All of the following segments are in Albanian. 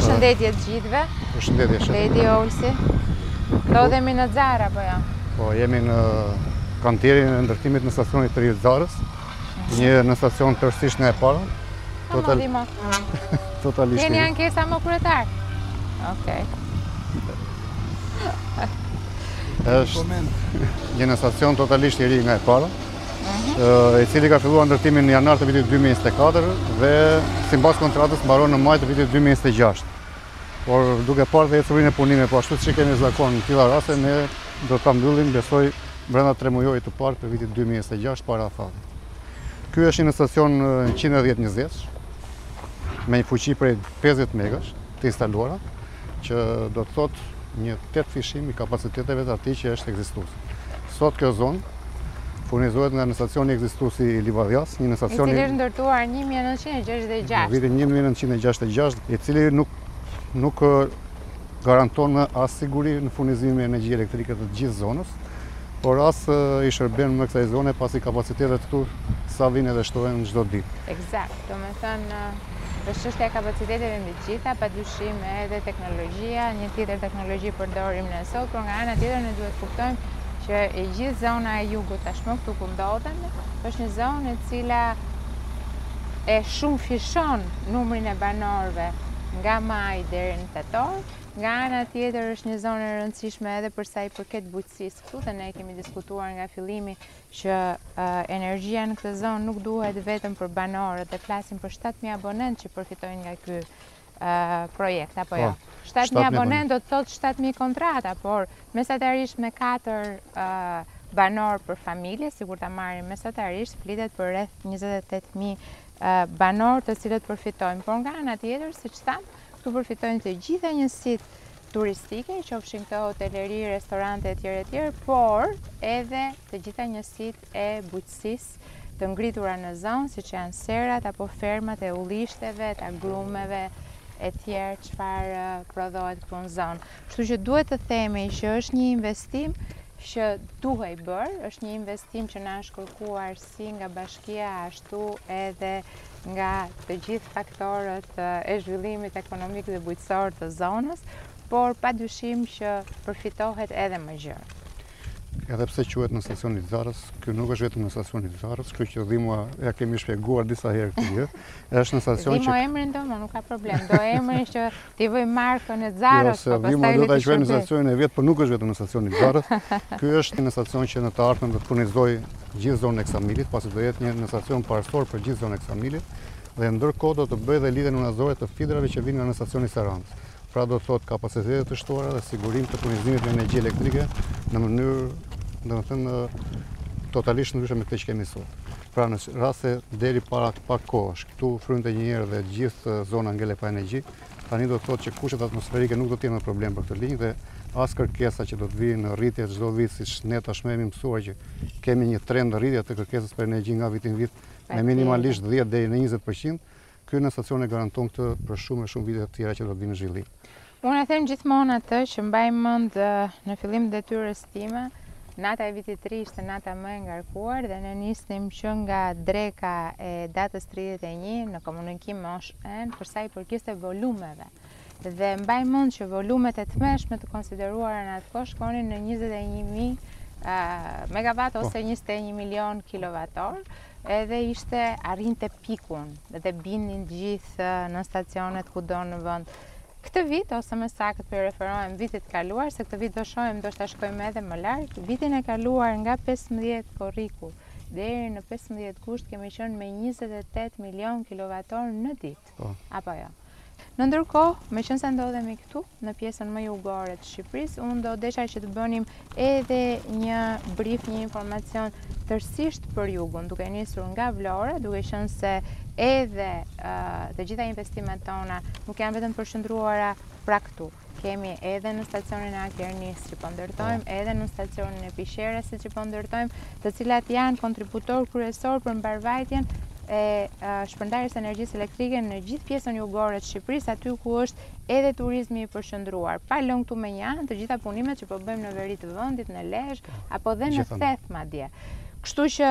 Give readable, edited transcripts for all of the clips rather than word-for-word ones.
Përshëndetje të gjithëve. Përshëndetje. Ledi Olsi. Ndodhemi në Xara apo jo? Po, jemi në kantierin e ndërtimit në stacionit të ri të Zarës. Një në stacion tërësisht nga e para. Totalisht. Keni ankesa më kryetar? Okej. Është një në stacion totalisht i ri nga e para, i cili ka filluar ndërtimin në janar të vitit 2024 dhe sipas kontratës mbaron në maj të vitit 2026. Por duke parë dhe ecurinë e punimeve, po ashtu siç kemi zakon në tilla raste, ne do ta mbyllim besoj brenda 3 muajit të parë të vitit 2026 para afatit. Ky është një stacion 110-20 me një fuqi prej 50 megash të instaluara, që do të thotë një 8 fishim i kapaciteteve të atij që është ekzistues. Sot kjo zonë furnizohet nga në stacioni ekzistuesi i Livadhias, një në stacioni i cili është ndërtuar 1966. Në vitin 1966, i cili nuk garanton as siguri në furnizimin e energjisë elektrike të gjithë zonës, por as i shërben me kësaj zone pasi kapacitetet këtu sa vinë dhe shtohen çdo ditë. Eksakt, domethënë është çështja e kapacitetetve mbi të gjitha, padyshim edhe teknologjia, një tjetër teknologji përdorim ne sot, por nga ana tjetër ne duhet kuptojmë që e gjithë zona e jugut tashmë këtu ku ndodhemi është një zonë e cila e shumë fishon numrin e banorëve nga maj deri në tetor. Nga ana tjetër është një zonë e rëndësishme edhe për sa i përket bujqësisë këtu, dhe ne kemi diskutuar nga fillimi që energjia në këtë zonë nuk duhet vetëm për banorët, dhe flasim për 7.000 abonentë që përfitojnë nga ky projekt, apo jo? 7.000 abonentë do të thotë 7.000 kontrata, por mesatarisht me 4 banor për familje, sikur ta marrim mesatarisht, flitet për rreth 28.000 banor të cilët përfitojnë. Por nga ana tjetër, siç tham, këtu përfitojnë të gjitha njësitë turistike, qofshin këto hoteleri, restorante etj, por edhe të gjitha njësitë e bujqësisë të ngritura në zonë, siç janë serat apo fermat e ullishteve, të agrumeve e tjerë çfarë prodhohet këtu në zonë. Kështu që duhet të themi që është një investim që duhej bërë, është një investim që na është kërkuar si nga bashkia, ashtu edhe nga të gjithë faktorët e zhvillimit ekonomik dhe bujqësor të zonës, por padyshim që përfitohet edhe më gjerë. Edhe pse quhet në stacionin e Zarës, ky nuk është vetëm në stacionin e Zarës, kështu që dhimua ja kemi shpjeguar disa herë këtë gjë. Është në stacion që emrin domo nuk ka problem. Do emrin që ti vëj markën e Zarës, po pastaj do ta shkruaj në stacionin e vet, por nuk është vetëm në stacionin e Zarës. Ky është një stacion që në të ardhmen do të furnizojë gjithë zonën e Ksamilit, pasi do jetë një stacion parësor për gjithë zonën e Ksamilit, dhe ndërkohë do të bëjë dhe lidhjen unazore të fidrave që vinë nga në stacioni i Saranës. Pra do të thotë kapacitete të shtuara dhe sigurim të furnizimit me energji elektrike në mënyrë, domethënë, totalisht ndryshe me këtë që kemi sot. Pra në rast se deri para pak kohësh këtu frynte një herë dhe gjithë zona ngele pa energji, tani do të thotë që kushtet atmosferike nuk do të jenë problem për këtë linjë dhe as kërkesa që do të vijë në rritje çdo vit, siç ne tashmë jemi mësuar që kemi një trend rritje të kërkesës për energji nga viti në vit me minimalisht 10 deri në 20%. Ky në stacion e garanton këtë për shumë vite të tjera që do të vinë në zhvillim. Unë e them gjithmonë atë që mbaj mend në fillim detyrës time, nata e vitit 3 ishte nata më e ngarkuar dhe ne nisnim që nga dreka e datës 31 në komunikim me OSHE për sa i përkiste volumeve. Dhe mbaj mend që volumet e tmeshme të konsideruara në atë kohë shkonin në 21.000 megawatt ose 21 milion kilovator, edhe arrinte pikun dhe bindin gjithë në stacionet kudo në vend. Këtë vit, ose më saktë për referohem vitit kaluar, se këtë vit do shohim, do shta shkojmë edhe më larg, vitin e kaluar nga 15 korriku deri në 15 gusht kemi qenë me 28 milion kilovator në ditë. Apo jo? Në ndërkohë, me qënë se ndodhemi këtu, në pjesën më jugore të Shqipërisë, unë do desha që të bënim edhe një brief, një informacion tërësisht për jugun, duke nisur nga Vlora, duke qenë se edhe të gjitha investimet tona nuk janë vetëm përshëndruara pra këtu. Kemi edhe në stacionin e Akernis që po ndërtojmë, edhe në stacionin e Pisheresit që po ndërtojmë, të cilat janë kontributor kryesor për mbarvajtjen e shpërndarjes energjisë elektrike në gjithë pjesën jugore të Shqipërisë, aty ku është edhe turizmi i përshëndruar. Pa lënë këtu me një anë të gjitha punimet që po bëjmë në veri të vendit, në Lezhë, apo dhe në Theth madje. Kështu që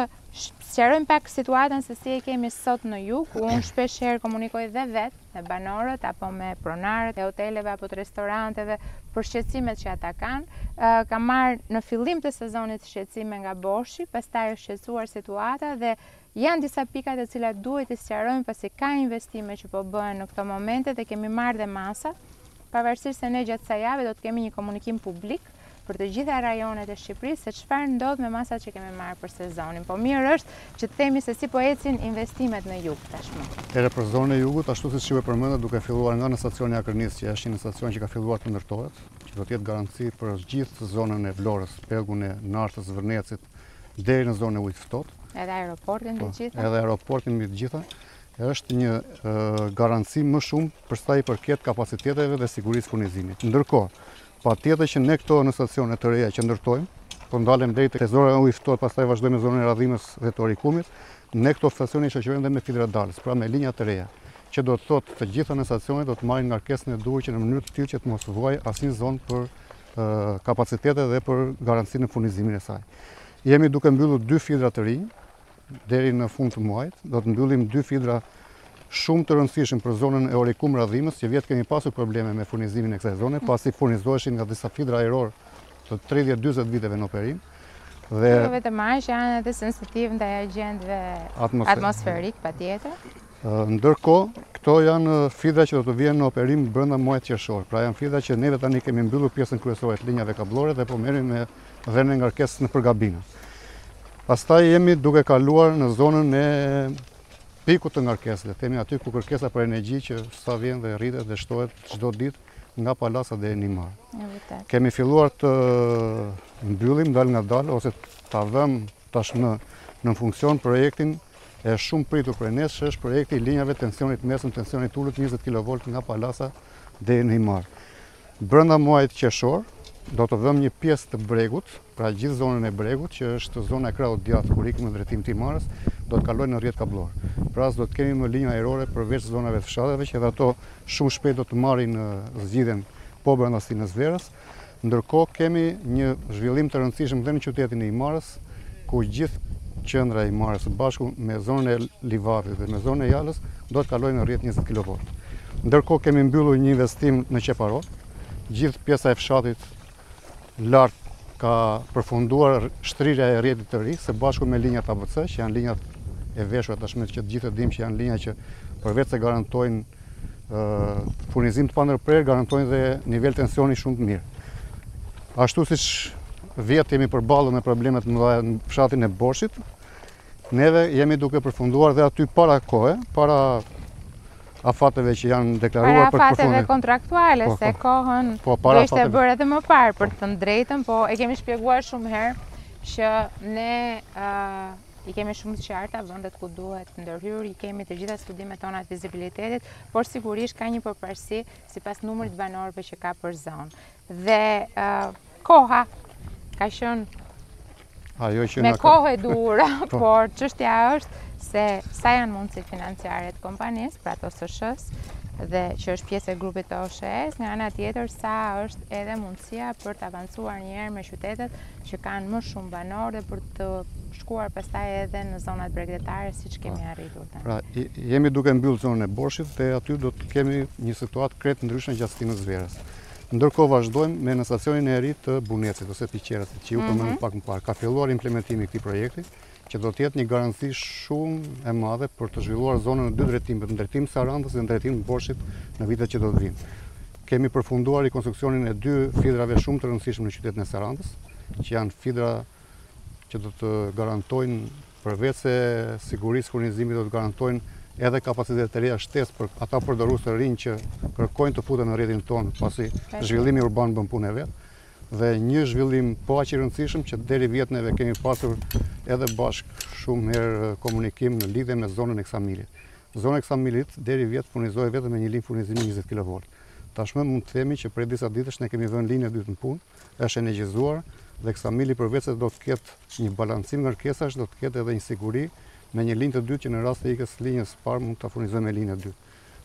sqarojmë pak situatën se si e kemi sot në jug, ku unë shpesh herë komunikoj dhe vetë me banorët apo me pronarët e hoteleve apo të restoranteve për shqetësimet që ata kanë. Kam marrë në fillim të sezonit shqetësime nga Boshi, pastaj është shqetësuar situata dhe janë disa pikat e cilat duhet të sqarojmë pasi ka investime që po bëhen në këto momente dhe kemi marrë dhe masa, pavarësisht se ne gjatë kësaj jave do të kemi një komunikim publik për të gjitha rajonet e Shqipërisë se çfarë ndodh me masat që kemi marrë për sezonin. Po mirë është që të themi se si po ecin investimet në jug tashmë. Edhe për zonën e jugut, ashtu siç ju përmenda, duke filluar nga në stacioni Akërnis, që është një stacion që ka filluar të ndërtohet, që do të jetë garanci për gjithë zonën e Vlorës, Pegun e Nartës, Vërnecit, deri në zonën e ujit ftohtë. Edhe aeroportin të gjitha. Edhe aeroportin mbi të gjitha. Është një garanci më shumë për sa i përket kapaciteteve dhe sigurisë furnizimit. Ndërkohë, patjetër që ne këto në stacione të reja që ndërtojmë, po ndalem deri te zona e ujit ftohtë, pastaj vazhdojmë me zonën e radhimës dhe të orikumit, ne këto stacione i shoqërojmë dhe me fidradalës, pra me linja të reja, që do të thotë të gjitha në stacione do të marrin ngarkesën e duhur që në mënyrë të tillë që të mos vuajë asnjë zonë për kapacitete dhe për garancinë në furnizimin e saj. Jemi duke mbyllur 2 fidra të rinj deri në fund të muajit, do të mbyllim 2 fidra shumë të rëndësishëm për zonën e orikum radhimës, që vjetë kemi pasur probleme me furnizimin e kësaj zone, pasi furnizoheshin nga disa fidra ajror të 30-40 viteve në operim. Dhe vetëm aq që janë edhe sensitiv ndaj agjentëve atmosferik, patjetër. Ndërkohë, këto janë fidra që do të vijnë në operim brenda muajit qershor. Pra janë fidra që neve tani kemi mbyllur pjesën kryesore të linjave kablore dhe po merrem me dhënien e ngarkesës nëpër gabina. Pastaj jemi duke kaluar në zonën e pikut të ngarkesës, themi aty ku kërkesa për energji që sa vjen dhe rritet dhe shtohet çdo ditë nga Palasa deri në Nimar. Kemi filluar të mbyllim dal nga dal ose ta vëmë tashmë në funksion projektin e shumë pritur për ne, që është projekti i linjave tensionit mesëm, tensionit ulët 20 kV nga Palasa deri në Nimar. Brenda muajit qershor do të vëmë një pjesë të bregut, pra gjithë zonën e bregut, që është zona e krahut djathtë kur ikim në drejtim të Imarës, do të kalojnë në rrjet kablor. Pra do të kemi më linja ajrore përveç zonave të fshateve, që edhe ato shumë shpejt do të marrin zgjidhjen po brenda Sinës Verës. Ndërkohë kemi një zhvillim të rëndësishëm dhe në qytetin e Imarës, ku gjithë qendra e Imarës së bashku me zonën e Livadit dhe me zonën e Jalës do të kalojnë në rrjet 20 kV. Ndërkohë kemi mbyllur një investim në Qeparot. Gjithë pjesa e fshatit lart ka përfunduar shtrirja e rrjetit të ri së bashku me linjat ABC, që janë linjat e veshura tashmë që të gjithë e dimë që janë linja që përveç se garantojnë furnizim të pandërprer, garantojnë dhe nivel tensioni shumë të mirë. Ashtu siç vjet jemi përballur me problemet mëdha në fshatin e Boshit, neve jemi duke përfunduar dhe aty para kohe, para afateve që janë deklaruar për përfundim. Para afateve kontraktuale, se kohën do ishte bërë edhe më parë për të drejtën, po e kemi shpjeguar shumë herë që ne i kemi shumë të qarta vendet ku duhet ndërhyrë, i kemi të gjitha studimet tona të vizibilitetit, por sigurisht ka një përparësi sipas numrit banorëve që ka për zonë. Dhe koha ka qenë me kohë e duhur, por çështja është se sa janë mundësit financiare të kompanisë, pra të OSSH-s, dhe që është pjesë e grupit të OSHE-s, nga ana tjetër sa është edhe mundësia për të avancuar njëherë me qytetet që kanë më shumë banor dhe për të shkuar pastaj edhe në zonat bregdetare siç kemi arritur tani. Pra, jemi duke mbyllur zonën e Borshit dhe aty do të kemi një situatë krejt ndryshme gjatë Sinës Verës. Ndërkohë vazhdojmë me në stacionin e ri të Bunecit ose Piqeras, që ju përmendëm pak më parë. Ka filluar implementimi i këtij projekti, që do të jetë një garanci shumë e madhe për të zhvilluar zonën në 2 drejtime, në drejtim Sarandës dhe në drejtim Borshit në vitet që do të vinë. Kemi përfunduar i konstruksionin e 2 fidrave shumë të rëndësishme në qytetin e Sarandës, që janë fidra që do të garantojnë përveç se sigurisë furnizimit, do të garantojnë edhe kapacitet të reja shtesë për ata përdorues të rinj që kërkojnë të futen në rrjetin tonë, pasi zhvillimi urban bën punë e vet. Dhe një zhvillim po aq i rëndësishëm që deri vjet neve kemi pasur edhe bashk shumë herë komunikim në lidhje me zonën e Ksamilit. Zona e Ksamilit deri vjet furnizohej vetëm me një linjë furnizimi 20 kV. Tashmë mund të themi që prej disa ditësh ne kemi vënë linjën e dytë në punë, është energjizuar dhe Ksamili përveç se do të ketë një balancim ngarkesash, do të ketë edhe një siguri me një linjë të dytë që në rast të ikës linjës së parë mund ta furnizojmë me linjën e dytë.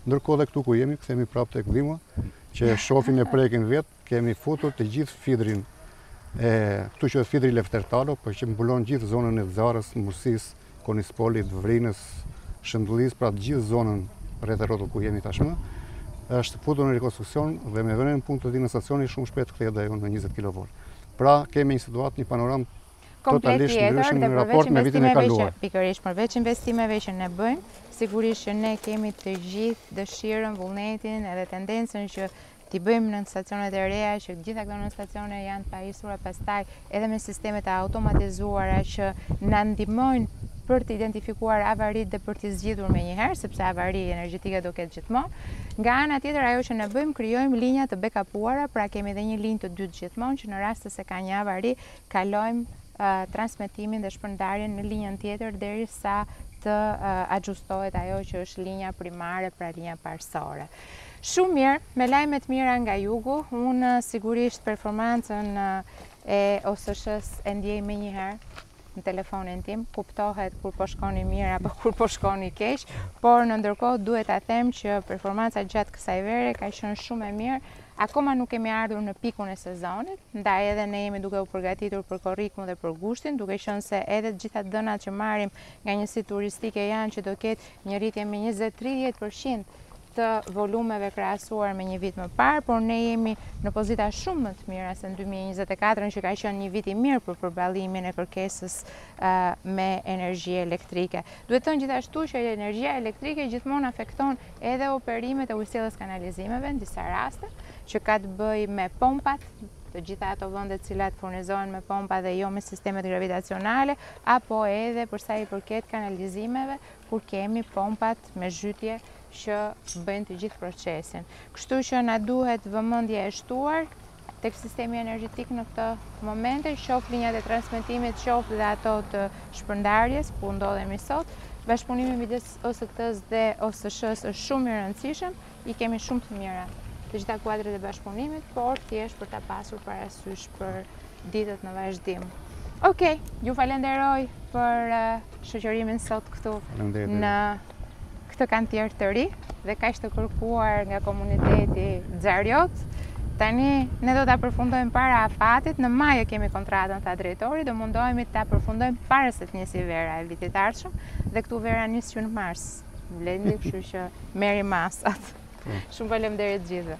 Ndërkohë dhe këtu ku jemi, kthehemi prapë tek Dhima, që shohin e prekin vet, kemi futur të gjithë fidrin Këtu që Fidri Leftertalo, për që mbulon gjithë zonën e Zarës, Mursis, Konispolit, Vrinës, Shëndullis, pra gjithë zonën rreth e rrotull ku jemi tashmë, është futur në rekonstruksion dhe me vënën në punë të në stacioni shumë shpejt kthehet ajo në 20 kV. Pra kemi një situatë, një panoram totalisht ndryshëm në raport me vitin e kaluar. Pikërisht përveç investimeve që ne bëjmë, sigurisht që ne kemi të gjithë dëshirën, vullnetin edhe tendencën që t'i bëjmë në stacionet e reja, që gjitha këto në stacione janë të pajisura pastaj edhe me sistemet e automatizuara që na ndihmojnë për të identifikuar avarit dhe për t'i zgjidhur me njëherë, sepse avari energjetike do ketë gjithmonë. Nga ana tjetër, ajo që ne bëjmë, krijojmë linja të backupuara, pra kemi edhe një linjë të dytë gjithmonë që në rast se ka një avari, kalojmë transmetimin dhe shpërndarjen në linjën tjetër derisa të ajustohet ajo që është linja primare, pra linja parsorë. Shumë mirë, me lajmet mira nga jugu, unë sigurisht performancën e OSSH-s e ndjej me njëherë në telefonin tim, kuptohet kur po shkoni mirë apo kur po shkoni keq, por në ndërkohë duhet ta them që performanca gjatë kësaj vere ka qenë shumë e mirë. Akoma nuk kemi ardhur në pikun e sezonit, ndaj edhe ne jemi duke u përgatitur për korrikun dhe për gushtin, duke qenë se edhe të gjitha dënat që marrim nga njësitë turistike janë që do ketë një rritje me 20-30% të volumeve krahasuar me një vit më parë, por ne jemi në pozita shumë më të mira se në 2024, që ka qenë një vit i mirë për përballimin e kërkesës me energji elektrike. Duhet thënë gjithashtu që energjia elektrike gjithmonë afekton edhe operimet e ujësillës kanalizimeve në disa raste, që ka të bëjë me pompat, të gjitha ato vende të cilat furnizohen me pompa dhe jo me sistemet gravitacionale, apo edhe për sa i përket kanalizimeve, kur kemi pompat me zhytje që bëjnë të gjithë procesin. Kështu që na duhet vëmendje e shtuar tek sistemi energjetik në këtë momente, qoftë linjat e transmetimit, qoftë dhe ato të shpërndarjes, ku ndodhemi sot. Bashkëpunimi midis OST-s dhe OSSH-s është shumë i rëndësishëm, i kemi shumë të mira të gjitha kuadrat e bashkëpunimit, por thjesht për ta pasur parasysh për ditët në vazhdim. Okej, ju falenderoj për shoqërimin sot këtu në këtë kantier të ri dhe kaq të kërkuar nga komuniteti Xhariot. Tani ne do ta përfundojmë para afatit, në maj kemi kontratën tha drejtori, do mundohemi ta përfundojmë para se të nisë vera e vitit të ardhshëm dhe këtu vera nis që në mars. Blendi, kështu që merri masat. Shumë faleminderit gjithëve.